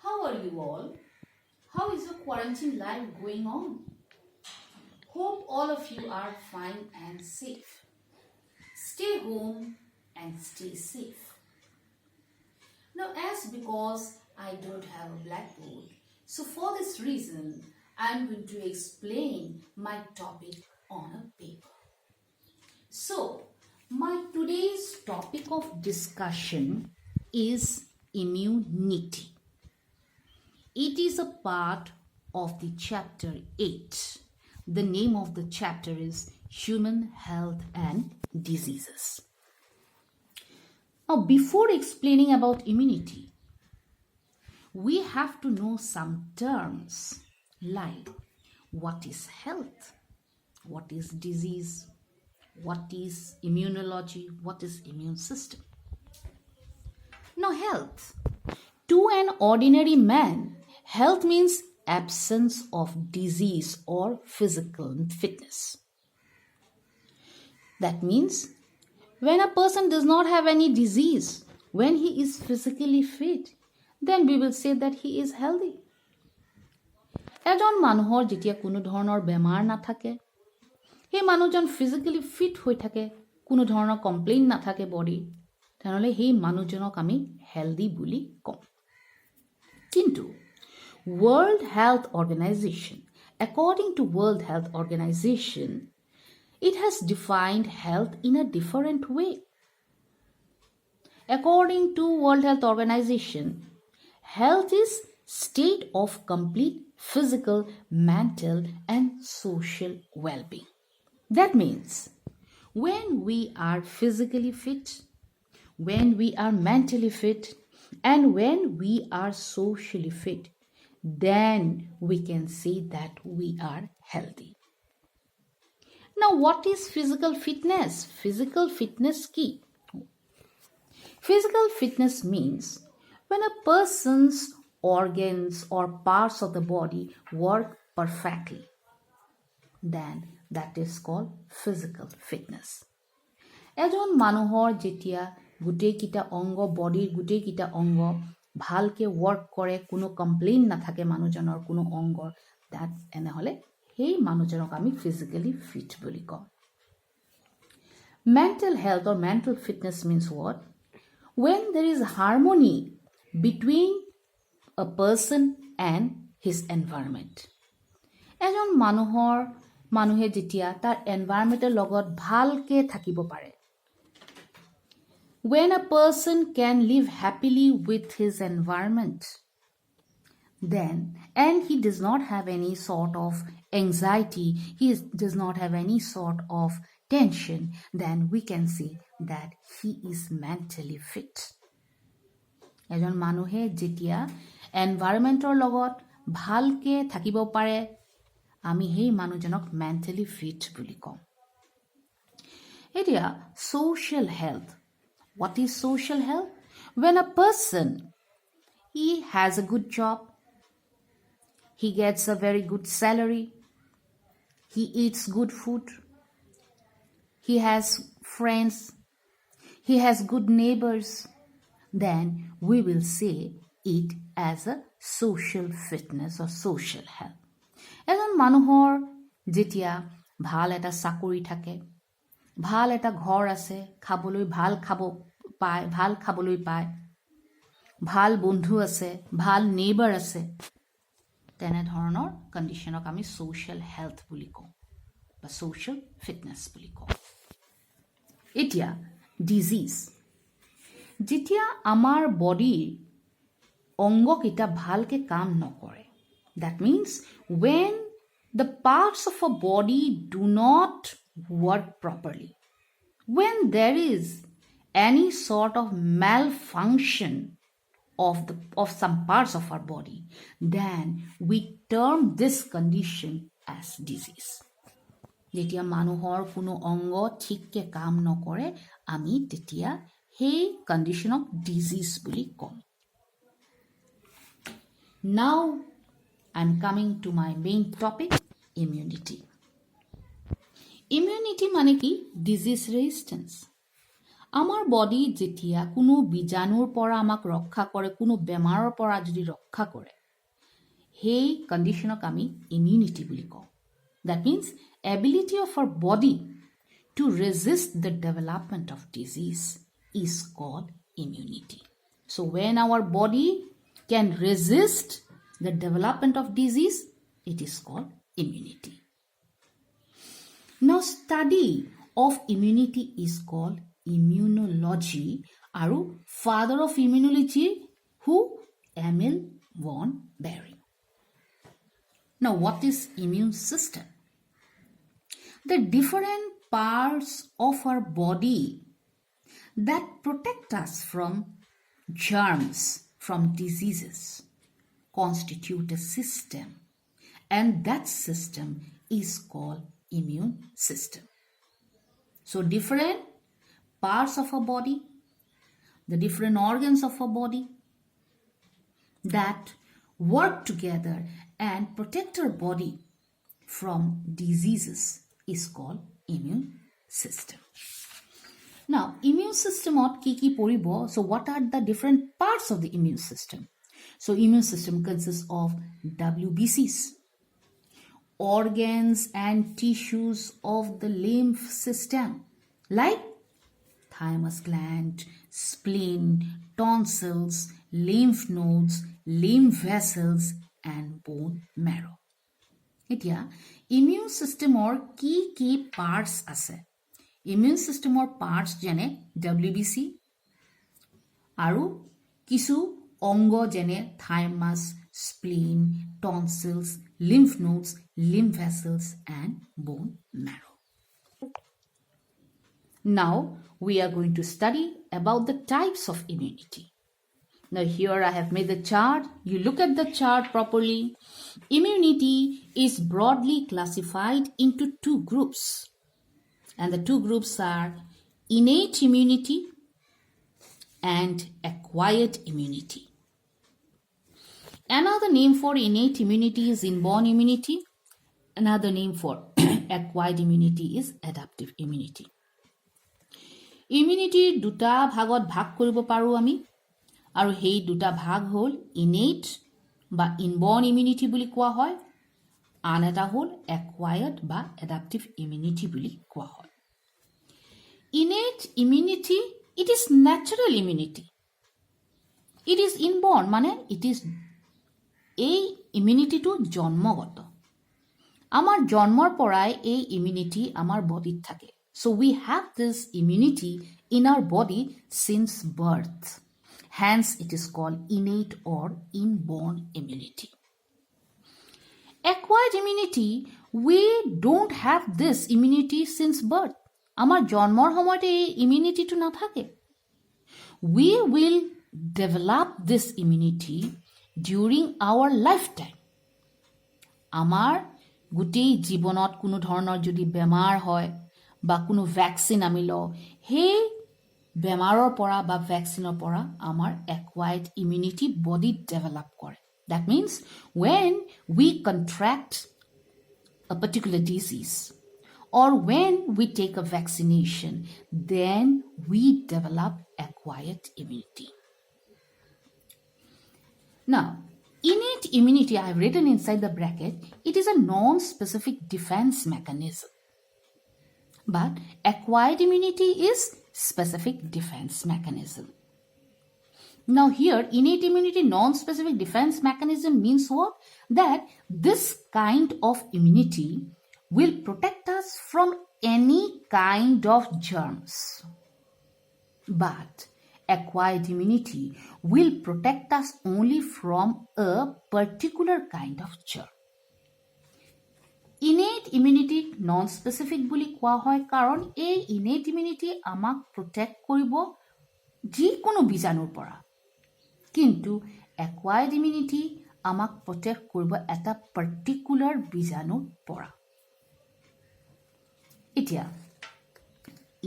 How are you all? How is your quarantine life going on? Hope all of you are fine and safe. Stay home and stay safe. Now, as because I don't have a blackboard, so for this reason, I'm going to explain my topic on a paper. So, my today's topic of discussion is immunity. It is a part of the chapter 8. The name of the chapter is Human Health and Diseases. Now, before explaining about immunity, we have to know some terms like what is health, what is disease, what is immunology, what is immune system. Now, health. To an ordinary man, health means absence of disease or physical fitness. That means when a person does not have any disease, when he is physically fit, then we will say that he is healthy. এজন মানুহৰ যেতিয়া কোনো ধৰণৰ বেমাৰ নাথাকে, সেই মানুহজন physically fit হৈ থাকে, কোনো ধৰণৰ কমপ্লেইন নাথাকে বডি, তেনেহ'লে সেই মানুহজনক আমি হেলদি বুলি কওঁ। কিন্তু World Health Organization, according to World Health Organization, it has defined health in a different way. According to World Health Organization, health is state of complete physical, mental, and social well-being. That means when we are physically fit, when we are mentally fit, and when we are socially fit, then we can say that we are healthy. Now, what is physical fitness? Physical fitness key. Physical fitness means when a person's organs or parts of the body work perfectly, then that is called physical fitness. এজন মানুহৰ যেতিয়া গোটেইকেইটা অংগ বডিৰ গোটেইকেইটা অংগ ভালকে work কৰে, কোনো কমপ্লেইন নাথাকে মানুহজনৰ কোনো অংগৰ, তাত এনেহ'লে সেই মানুহজনক আমি ফিজিক্যালি ফিট বুলি কওঁ। Mental health or mental fitness means what? When there is harmony between a person and his environment. এজন মানুহে যেতিয়া তাৰ এনভাইৰনমেণ্টৰ লগত ভালকে থাকিব পাৰে, when a person can live happily with his environment, then, and he does not have any sort of anxiety, he does not have any sort of tension, then we can say that he is mentally fit. এজন মানুহে যেতিয়া এনভাইৰনমেণ্টৰ লগত ভালকে থাকিব পাৰে, আমি সেই মানুহজনক মেণ্টেলি ফিট বুলি কওঁ। এতিয়া social health. What is social health? When a person, he has a good job, he gets a very good salary, he eats good food, he has friends, he has good neighbors, then we will say it as a social fitness or social health. এজন মানুহৰ যেতিয়া ভাল এটা চাকৰি থাকে, ভাল এটা ঘৰ আছে, খাবলৈ ভাল খাবলৈ পায়, ভাল বন্ধু আছে, ভাল নেইবাৰ আছে, তেনেধৰণৰ কণ্ডিশ্যনক আমি ছ'চিয়েল হেল্থ বুলি কওঁ বা ছ'চিয়েল ফিটনেছ বুলি কওঁ। এতিয়া ডিজিজ, যেতিয়া আমাৰ বডিৰ অংগকেইটা ভালকে কাম নকৰে, that means when the parts of a body do not work properly, when there is any sort of malfunction of some parts of our body, then we term this condition as disease. যেতিয়া মানুহৰ কোনো অংগ ঠিককে কাম নকৰে, আমি তেতিয়া সেই কণ্ডিশ্যনক disease বুলি কওঁ। Now I'm coming to my main topic, immunity. Immunity মানে কি? Disease resistance. আমাৰ বডি যেতিয়া কোনো বীজাণুৰ পৰা আমাক ৰক্ষা কৰে, কোনো বেমাৰৰ পৰা যদি ৰক্ষা কৰে, সেই কণ্ডিশ্যনক আমি ইমিউনিটি বুলি কওঁ। That means ability of our body to resist the development of disease is called immunity. So when our body can resist the development of disease, it is called immunity. Now study of immunity is called immunology. Aru father of immunology who? Emil von Behring. Now what is immune system? The different parts of our body that protect us from germs, from diseases, constitute a system, and that system is called immune system. So different parts of our body, the different organs of our body that work together and protect our body from diseases is called immune system. Now, immune system ki poribo. So what are the different parts of the immune system? So immune system consists of WBCs, organs and tissues of the lymph system, like thymus gland, spleen, tonsils, lymph nodes, lymph vessels, and bone marrow. এতিয়া immune চিষ্টেমৰ কি parts আছে? Immune চিষ্টেমৰ parts যেনে WBC আৰু কিছু অংগ যেনে thymus, spleen, tonsils, lymph nodes, lymph vessels, and bone marrow. Now we are going to study about the types of immunity. Now here I have made the chart. You look at the chart properly. Immunity is broadly classified into two groups. And the two groups are innate immunity and acquired immunity. Another name for innate immunity is inborn immunity. Another name for acquired immunity is adaptive immunity. Immunity দুটা ভাগত ভাগ কৰিব পাৰো আমি, আৰু সেই দুটা ভাগ হ'ল innate বা inborn immunity বুলি কোৱা হয়, আন এটা হ'ল acquired বা adaptive immunity বুলি কোৱা হয়। Innate immunity, it is natural immunity. It is inborn, মানে it is এই ইমিউনিটিটো জন্মগত। আমাৰ জন্মৰ পৰাই এই ইমিউনিটি আমাৰ বডিত থাকে। So we have this immunity in our body since birth. Hence it is called innate or inborn immunity. Acquired immunity, we don't have this immunity since birth. আমাৰ জন্মৰ সময়তে এই ইমিউনিটিটো নাথাকে। We will develop this immunity during our lifetime. আমাৰ গোটেই জীৱনত কোনো ধৰণৰ যদি বেমাৰ হয় বা কোনো ভ্যাকচিন আমি লওঁ, সেই বেমাৰৰ পৰা বা ভ্যাকচিনৰ পৰা আমাৰ acquired immunity body develop কৰে। That means when we contract a particular disease or when we take a vaccination, then we develop acquired immunity. Now, innate immunity, I have written inside the bracket, it is a non-specific defense mechanism. But acquired immunity is specific defense mechanism. Now here, innate immunity, non-specific defense mechanism means what? That this kind of immunity will protect us from any kind of germs. But acquired immunity will protect us only from a particular kind of germ. Innate immunity non-specific বুলি কোৱা হয় কাৰণ এই innate immunity আমাক protect কৰিব যিকোনো বীজাণুৰ পৰা, কিন্তু acquired immunity আমাক protect কৰিব এটা particular বীজাণুৰ পৰা। এতিয়া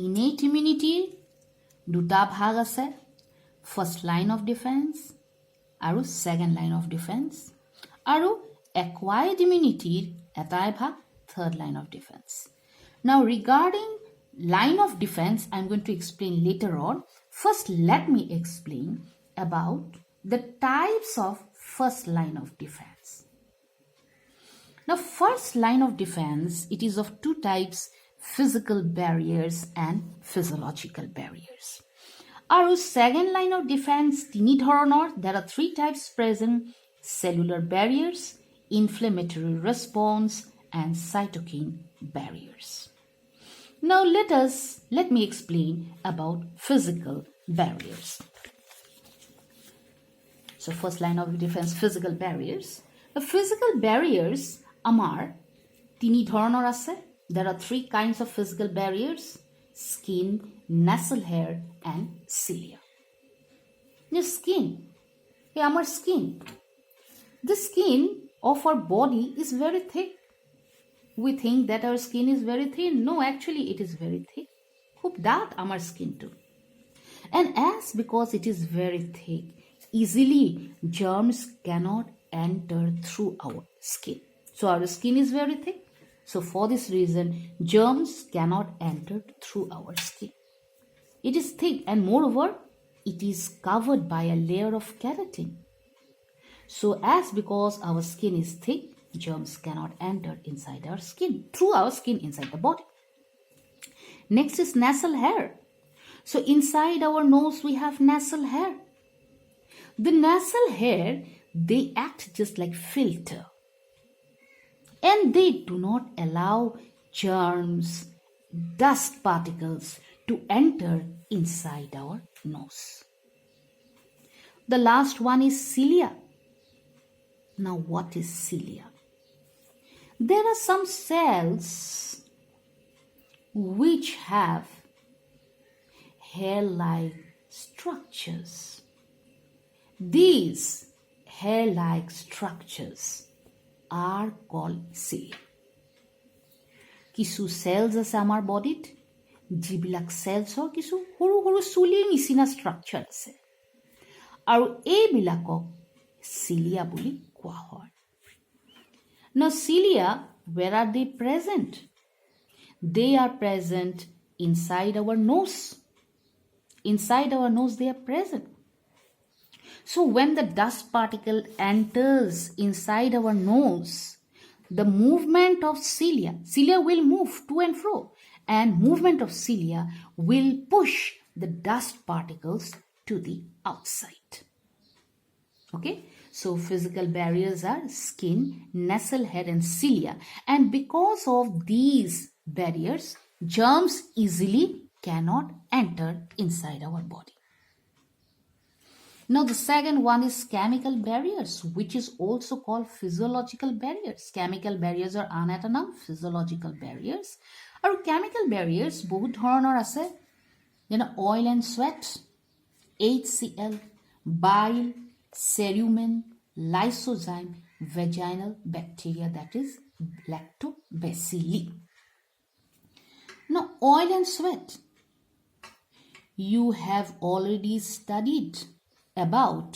innate immunity দুটা ভাগ আছে, first line of defense আৰু second line of defense, আৰু acquired immunity এটাই ভাগ, third line of defense. Now regarding line of defense I'm going to explain later on. First, let me explain about the types of first line of defense. Now, first line of defense, it is of two types, physical barriers and physiological barriers. Our second line of defense, tini dhoroner, there are three types present, cellular barriers, inflammatory response, and cytokine barriers. Now let me explain about physical barriers. So first line of defense, physical barriers. The physical barriers amar tini dhoroner ase. There are three kinds of physical barriers: skin, nasal hair, and cilia. The skin, our skin. The skin of our body is very thick. We think that our skin is very thin. No, actually it is very thick. Hope that our skin too. And as because it is very thick, easily germs cannot enter through our skin. So our skin is very thick. So for this reason, germs cannot enter through our skin. It is thick and moreover, it is covered by a layer of keratin. So as because our skin is thick, germs cannot enter inside our skin, through our skin inside the body. Next is nasal hair. So inside our nose we have nasal hair. The nasal hair, they act just like filter. And they do not allow germs, dust particles to enter inside our nose. The last one is cilia. Now what is cilia? There are some cells which have hair-like structures. These hair-like structures are called cilia. Kisu cells আছে আমাৰ বডিত, যিবিলাক চেলছৰ কিছু সৰু সৰু চুলিৰ নিচিনা structure আছে আৰু এইবিলাকক cilia বুলি কোৱা হয়. Now cilia, where are they present? They are present inside our nose. Inside our nose they are present. So when the dust particle enters inside our nose, the movement of cilia will move to and fro, and movement of cilia will push the dust particles to the outside. Okay, so physical barriers are skin, nasal hair, and cilia, and because of these barriers, germs easily cannot enter inside our body. Now the second one is chemical barriers, which is also called physiological barriers. Chemical barriers are আন এটা নাম physiological barriers. আৰু chemical barriers বহুত ধৰণৰ আছে, যেনে oil and sweat, HCl, bile, cerumen, lysozyme, vaginal bacteria, that is lactobacilli. Now oil and sweat, you have already studied about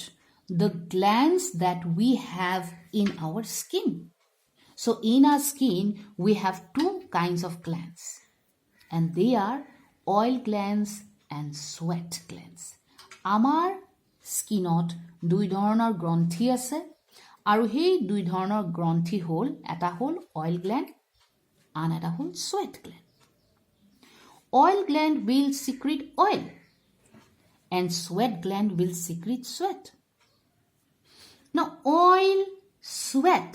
the glands that we have in our skin. So in our skin, we have two kinds of glands, and they are oil glands and sweat glands. Amar skinot দুই ধৰণৰ গ্ৰন্থি আছে আৰু সেই দুই ধৰণৰ গ্ৰন্থি হ'ল এটা হ'ল oil gland, আন এটা হ'ল sweat gland. Oil gland will secrete oil and sweat gland will secrete sweat. Now oil, sweat,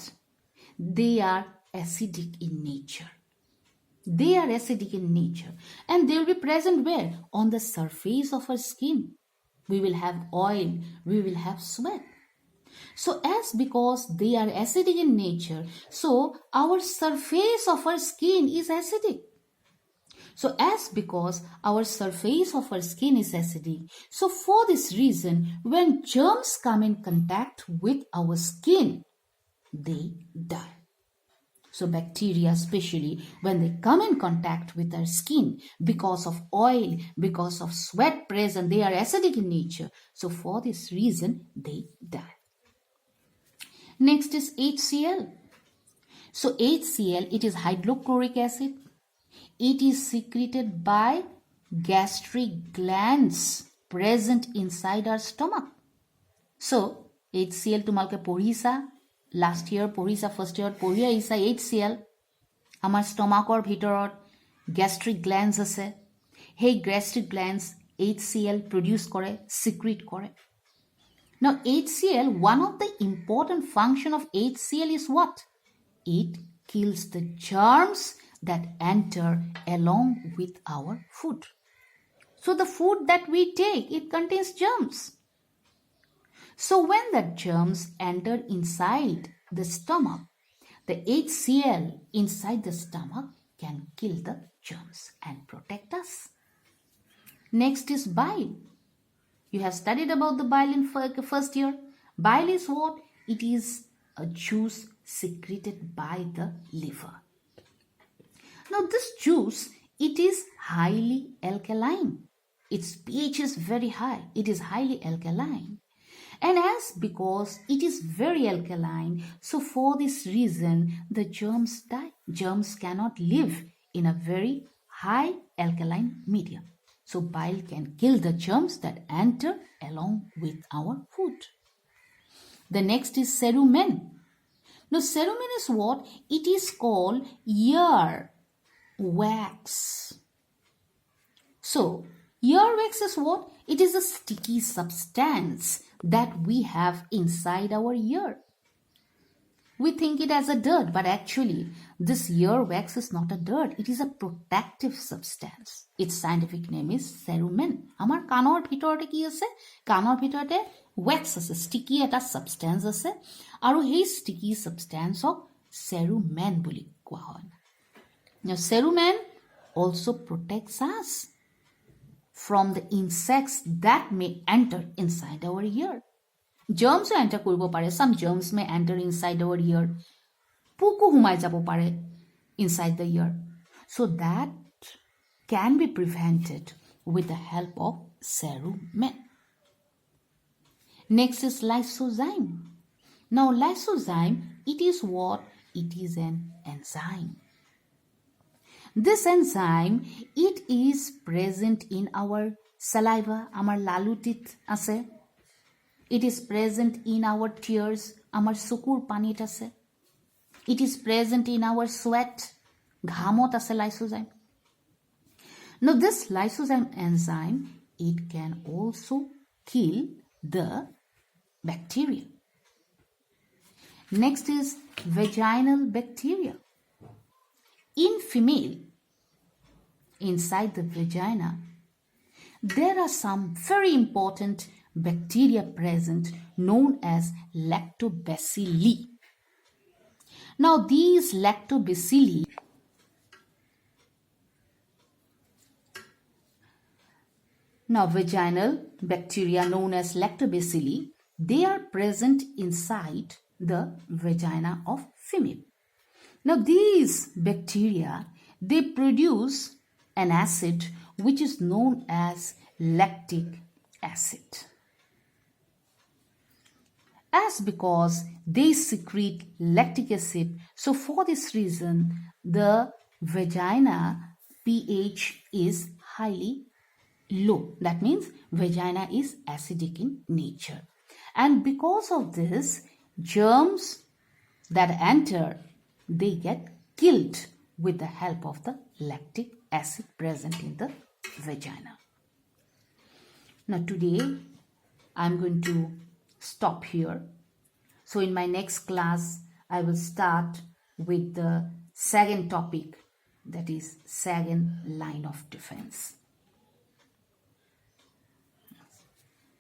they are acidic in nature. They are acidic in nature, and they will be present where? On the surface of our skin. We will have oil, we will have sweat. So as because they are acidic in nature, so our surface of our skin is acidic. So as because our surface of our skin is acidic, so for this reason, when germs come in contact with our skin, they die. So bacteria, especially when they come in contact with our skin, because of oil, because of sweat present, they are acidic in nature. So for this reason, they die. Next is HCl. So HCl, it is hydrochloric acid. It is secreted by gastric glands present inside our stomach. So, HCl তোমালোকে পঢ়িছা, last year পঢ়িছা, first ইয়াৰত পঢ়ি আহিছা HCl. আমাৰ ষ্টমাকৰ ভিতৰত gastric glands আছে. সেই gastric glands HCl produce কৰে, চিক্ৰিট কৰে. Now, HCl, one of the important function of HCl is what? It kills the germs that enter along with our food. So, the food that we take, it contains germs. So, when the germs enter inside the stomach, the HCl inside the stomach can kill the germs and protect us. Next is bile. You have studied about the bile in first year. Bile is what? It is a juice secreted by the liver. Now this juice, it is highly alkaline. Its pH is very high. It is highly alkaline. And as because it is very alkaline, so for this reason, the germs die. Germs cannot live in a very high alkaline medium. So bile can kill the germs that enter along with our food. The next is cerumen. Now cerumen is what? It is called ear wax. So ear wax is what? It is a sticky substance that we have inside our ear. We think it as a dirt, but actually this ear wax is not a dirt. It is a protective substance. Its scientific name is cerumen. Amar kanor bhitorte ki ase? Kanor bhitorte wax ase, sticky eta substance ase. Aru hei sticky substance of cerumen boli koa hoy. Now cerumen also protects us from the insects that may enter inside our ear. Germs enter koribo pare. Some germs may enter inside our ear. Puku humai jabo pare inside the ear. So that can be prevented with the help of cerumen. Next is lysozyme. Now lysozyme, it is what? It is an enzyme. This enzyme, it is present in our saliva. Amar lalutit ase. It is present in our tears. Amar sukur panit ase. It is present in our sweat. Ghamot ase lysozyme. Now this lysozyme enzyme, it can also kill the bacteria. Next is vaginal bacteria. In female, inside the vagina, there are some very important bacteria present known as lactobacilli. Now these lactobacilli, now vaginal bacteria known as lactobacilli, they are present inside the vagina of female. Now these bacteria, they produce an acid which is known as lactic acid. As because they secrete lactic acid, so for this reason the vagina pH is highly low. That means vagina is acidic in nature. And because of this, germs that enter, they get killed with the help of the lactic acid present in the vagina. Now today I'm going to stop here. So in my next class I will start with the second topic, that is second line of defense.